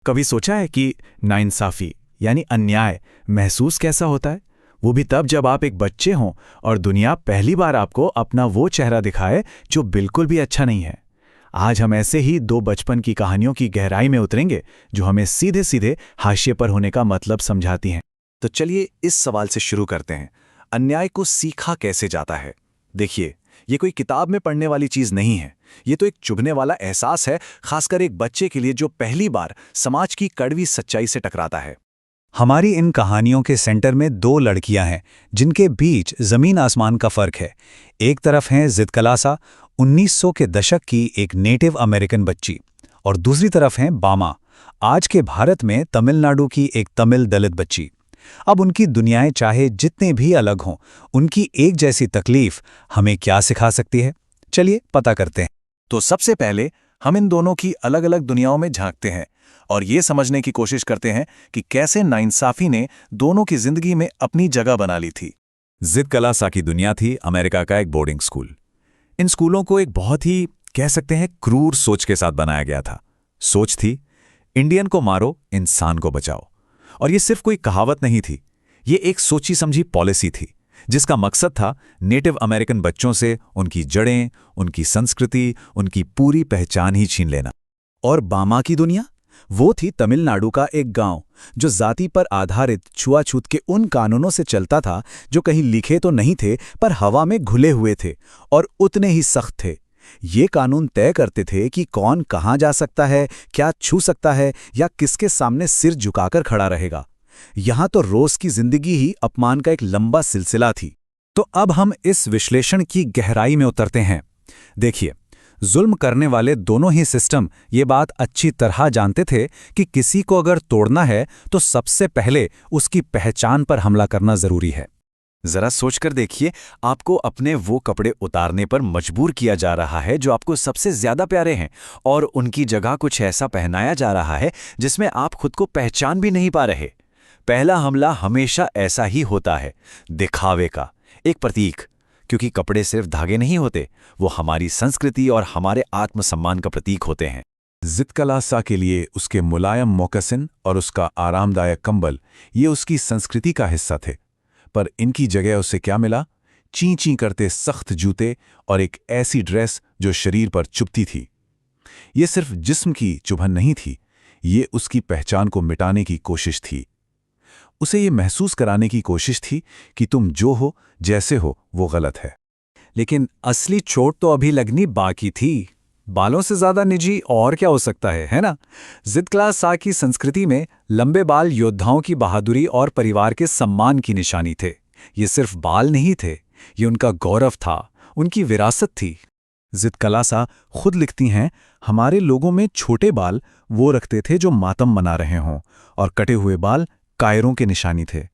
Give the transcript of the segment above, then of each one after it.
कभी सोचा है कि नाइंसाफ़ी यानी अन्याय महसूस कैसा होता है? वो भी तब जब आप एक बच्चे हों और दुनिया पहली बार आपको अपना वो चेहरा दिखाए जो बिल्कुल भी अच्छा नहीं है। आज हम ऐसे ही दो बचपन की कहानियों की गहराई में उतरेंगे जो हमें सीधे सीधे हाशिए पर होने का मतलब समझाती हैं। तो चलिए इस सवाल से शुरू करते हैं। अन्याय को सीखा कैसे जाता है? देखिए, ये कोई किताब में पढ़ने वाली चीज नहीं है। ये तो एक चुभने वाला एहसास है, खासकर एक बच्चे के लिए जो पहली बार समाज की कड़वी सच्चाई से टकराता है। हमारी इन कहानियों के सेंटर में दो लड़कियां हैं जिनके बीच जमीन आसमान का फर्क है। एक तरफ हैं जिद कलासा, 1900 के दशक की एक नेटिव अमेरिकन बच्ची, और दूसरी तरफ हैं बामा, आज के भारत में तमिलनाडु की एक तमिल दलित बच्ची। अब उनकी दुनियाएं चाहे जितने भी अलग हों, उनकी एक जैसी तकलीफ हमें क्या सिखा सकती है? चलिए पता करते हैं। तो सबसे पहले हम इन दोनों की अलग अलग दुनियाओं में झांकते हैं और ये समझने की कोशिश करते हैं कि कैसे नाइंसाफी ने दोनों की जिंदगी में अपनी जगह बना ली थी। जिद कलासा की दुनिया थी अमेरिका का एक बोर्डिंग स्कूल। इन स्कूलों को एक बहुत ही कह सकते हैं क्रूर सोच के साथ बनाया गया था। सोच थी, इंडियन को मारो, इंसान को बचाओ। और ये सिर्फ कोई कहावत नहीं थी, ये एक सोची समझी पॉलिसी थी जिसका मकसद था नेटिव अमेरिकन बच्चों से उनकी जड़ें, उनकी संस्कृति, उनकी पूरी पहचान ही छीन लेना। और बामा की दुनिया वो थी तमिलनाडु का एक गांव जो जाति पर आधारित छुआछूत के उन कानूनों से चलता था जो कहीं लिखे तो नहीं थे पर हवा में घुले हुए थे और उतने ही सख्त थे। ये कानून तय करते थे कि कौन कहाँ जा सकता है, क्या छू सकता है या किसके सामने सिर झुकाकर खड़ा रहेगा। यहाँ तो रोज की जिंदगी ही अपमान का एक लंबा सिलसिला थी। तो अब हम इस विश्लेषण की गहराई में उतरते हैं। देखिए, जुल्म करने वाले दोनों ही सिस्टम ये बात अच्छी तरह जानते थे कि किसी को अगर तोड़ना है तो सबसे पहले उसकी पहचान पर हमला करना जरूरी है। जरा सोचकर देखिए, आपको अपने वो कपड़े उतारने पर मजबूर किया जा रहा है जो आपको सबसे ज्यादा प्यारे हैं, और उनकी जगह कुछ ऐसा पहनाया जा रहा है जिसमें आप खुद को पहचान भी नहीं पा रहे। पहला हमला हमेशा ऐसा ही होता है, दिखावे का, एक प्रतीक। क्योंकि कपड़े सिर्फ धागे नहीं होते, वो हमारी संस्कृति और हमारे आत्मसम्मान का प्रतीक होते हैं। जिद कलासा के लिए उसके मुलायम मोकसिन और उसका आरामदायक कंबल ये उसकी संस्कृति का हिस्सा थे। पर इनकी जगह उसे क्या मिला? ची ची करते सख्त जूते और एक ऐसी ड्रेस जो शरीर पर चुभती थी। ये सिर्फ जिस्म की चुभन नहीं थी, ये उसकी पहचान को मिटाने की कोशिश थी। उसे ये महसूस कराने की कोशिश थी कि तुम जो हो, जैसे हो, वो गलत है। लेकिन असली चोट तो अभी लगनी बाकी थी। बालों से ज्यादा निजी और क्या हो सकता है ना? जिद कलासा की संस्कृति में लंबे बाल योद्धाओं की बहादुरी और परिवार के सम्मान की निशानी थे। ये सिर्फ बाल नहीं थे, ये उनका गौरव था, उनकी विरासत थी। जिद कलासा खुद लिखती हैं, हमारे लोगों में छोटे बाल वो रखते थे जो मातम मना रहे हों, और कटे हुए बाल कायरों के निशानी थे।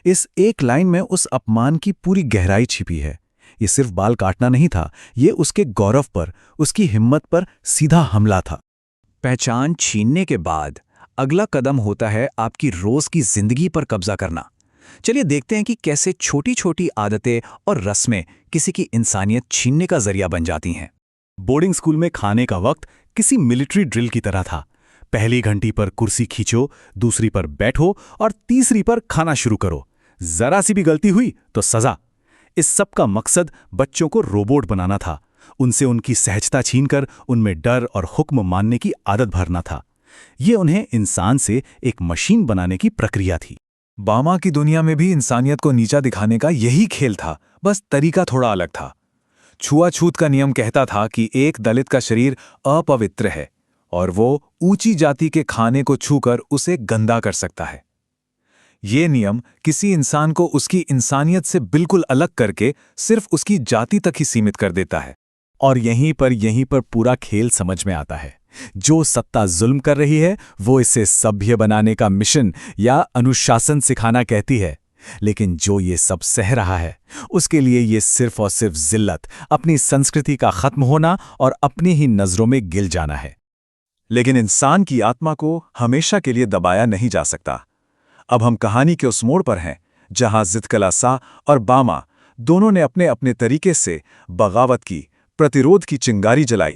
इस एक लाइन में उस अपमान की पूरी गहराई छिपी है। ये सिर्फ बाल काटना नहीं था, ये उसके गौरव पर, उसकी हिम्मत पर सीधा हमला था। पहचान छीनने के बाद अगला कदम होता है आपकी रोज की जिंदगी पर कब्जा करना। चलिए देखते हैं कि कैसे छोटी छोटी आदतें और रस्में किसी की इंसानियत छीनने का जरिया बन जाती हैं। बोर्डिंग स्कूल में खाने का वक्त किसी मिलिट्री ड्रिल की तरह था। पहली घंटी पर कुर्सी खींचो, दूसरी पर बैठो और तीसरी पर खाना शुरू करो। जरा सी भी गलती हुई तो सजा। इस सब का मकसद बच्चों को रोबोट बनाना था, उनसे उनकी सहजता छीनकर उनमें डर और हुक्म मानने की आदत भरना था। ये उन्हें इंसान से एक मशीन बनाने की प्रक्रिया थी। बामा की दुनिया में भी इंसानियत को नीचा दिखाने का यही खेल था, बस तरीका थोड़ा अलग था। छुआछूत का नियम कहता था कि एक दलित का शरीर अपवित्र है और वो ऊंची जाति के खाने को छूकर उसे गंदा कर सकता है। ये नियम किसी इंसान को उसकी इंसानियत से बिल्कुल अलग करके सिर्फ उसकी जाति तक ही सीमित कर देता है। और यहीं पर पूरा खेल समझ में आता है। जो सत्ता जुल्म कर रही है वो इसे सभ्य बनाने का मिशन या अनुशासन सिखाना कहती है, लेकिन जो ये सब सह रहा है उसके लिए ये सिर्फ और सिर्फ जिल्लत, अपनी संस्कृति का खत्म होना और अपनी ही नजरों में गिल जाना है। लेकिन इंसान की आत्मा को हमेशा के लिए दबाया नहीं जा सकता। अब हम कहानी के उस मोड़ पर हैं जहां जिद कलासा और बामा दोनों ने अपने अपने तरीके से बगावत की, प्रतिरोध की चिंगारी जलाई।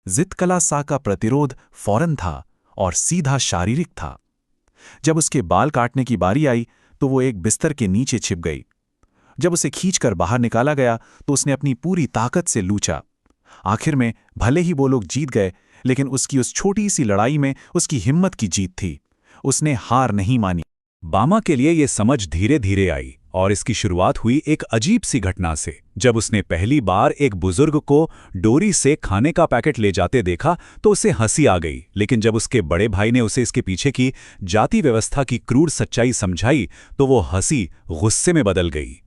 जिद कलासा का प्रतिरोध फौरन था और सीधा शारीरिक था। जब उसके बाल काटने की बारी आई तो वो एक बिस्तर के नीचे छिप गई। जब उसे खींचकर बाहर निकाला गया तो उसने अपनी पूरी ताकत से लूचा। आखिर में भले ही वो लोग जीत गए, लेकिन उसकी उस छोटी सी लड़ाई में उसकी हिम्मत की जीत थी। उसने हार नहीं मानी। बामा के लिए ये समझ धीरे धीरे आई और इसकी शुरुआत हुई एक अजीब सी घटना से। जब उसने पहली बार एक बुजुर्ग को डोरी से खाने का पैकेट ले जाते देखा तो उसे हंसी आ गई, लेकिन जब उसके बड़े भाई ने उसे इसके पीछे की जाति व्यवस्था की क्रूर सच्चाई समझाई तो वो हंसी गुस्से में बदल गई।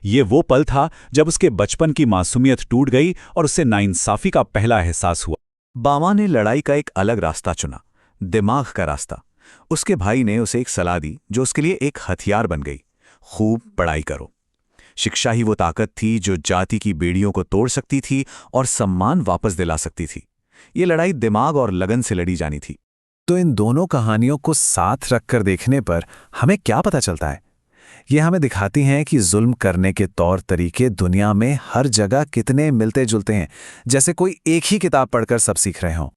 ये वो पल था जब उसके बचपन की मासूमियत टूट गई और उसे नाइंसाफी का पहला एहसास हुआ। बामा ने लड़ाई का एक अलग रास्ता चुना, दिमाग का रास्ता। उसके भाई ने उसे एक सलाह दी जो उसके लिए एक हथियार बन गई। खूब पढ़ाई करो। शिक्षा ही वो ताकत थी जो जाति की बेड़ियों को तोड़ सकती थी और सम्मान वापस दिला सकती थी। ये लड़ाई दिमाग और लगन से लड़ी जानी थी। तो इन दोनों कहानियों को साथ रखकर देखने पर हमें क्या पता चलता है? ये हमें दिखाती हैं कि जुल्म करने के तौर तरीके दुनिया में हर जगह कितने मिलते जुलते हैं, जैसे कोई एक ही किताब पढ़कर सब सीख रहे हों।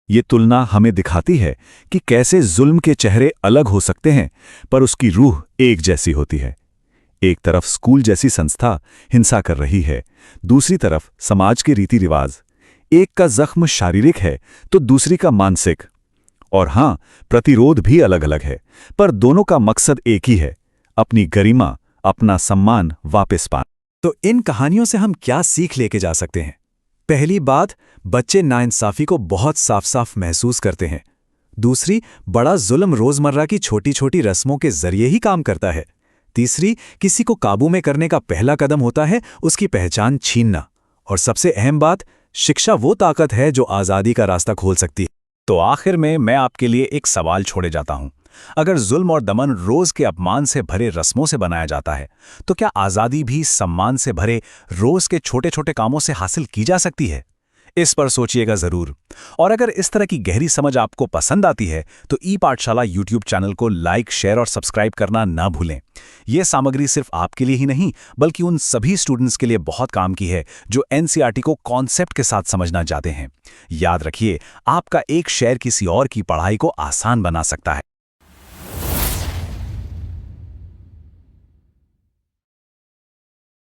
ये तुलना हमें दिखाती है कि कैसे जुल्म के चेहरे अलग हो सकते हैं, पर उसकी रूह एक जैसी होती है। एक तरफ स्कूल जैसी संस्था हिंसा कर रही है, दूसरी तरफ समाज के रीति रिवाज। एक का जख्म शारीरिक है तो दूसरी का मानसिक। और हां, प्रतिरोध भी अलग अलग है, पर दोनों का मकसद एक ही है, अपनी गरिमा, अपना सम्मान वापस पाना। तो इन कहानियों से हम क्या सीख लेके जा सकते हैं? पहली बात, बच्चे नाइंसाफी को बहुत साफ साफ महसूस करते हैं। दूसरी, बड़ा जुल्म रोजमर्रा की छोटी छोटी रस्मों के जरिए ही काम करता है। तीसरी, किसी को काबू में करने का पहला कदम होता है उसकी पहचान छीनना। और सबसे अहम बात, शिक्षा वो ताकत है जो आज़ादी का रास्ता खोल सकती है। तो आखिर में मैं आपके लिए एक सवाल छोड़े जाता हूं। अगर जुल्म और दमन रोज के अपमान से भरे रस्मों से बनाया जाता है, तो क्या आज़ादी भी सम्मान से भरे रोज के छोटे छोटे कामों से हासिल की जा सकती है? इस पर सोचिएगा जरूर। और अगर इस तरह की गहरी समझ आपको पसंद आती है तो ई पाठशाला यूट्यूब चैनल को लाइक, शेयर और सब्सक्राइब करना ना भूलें। यह सामग्री सिर्फ आपके लिए ही नहीं, बल्कि उन सभी स्टूडेंट्स के लिए बहुत काम की है जो एनसीईआरटी को कॉन्सेप्ट के साथ समझना चाहते हैं। याद रखिए, आपका एक शेयर किसी और की पढ़ाई को आसान बना सकता है।